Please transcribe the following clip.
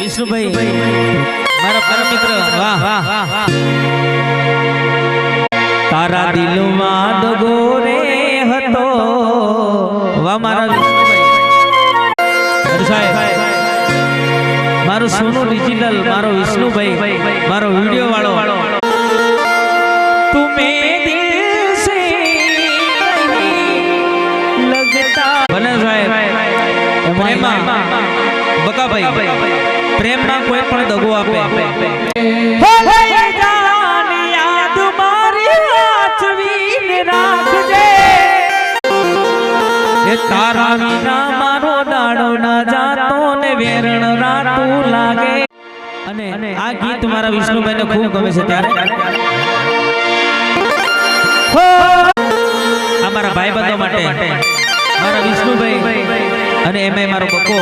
વિષ્ણુભાઈ મારા પરમ મિત્ર વાહ વાહ વાહ તારા દિલમાં દગો રે હતો વાહ મારા વિષ્ણુભાઈ સાહેબ મારું સોનું ડિજિટલ મારો વિષ્ણુભાઈ મારો વિડિયો વાળો તુમે દિલ સે લગતા બને સાહેબ પ્રેમમાં બકાભાઈ પ્રેમમાં કોઈ પણ દગો આપે હો જાન યાદ મારી સાચવીને રાખજે એ તારા વિના મારો દાડો ના જાતો ને વેરણ રાતું લાગે અને આ ગીત મારા વિષ્ણુભાઈને ખૂબ ગમે છે ત્યારે હો અમારા ભાઈબંધો માટે મારા વિષ્ણુભાઈ અને એમાં મારો બકો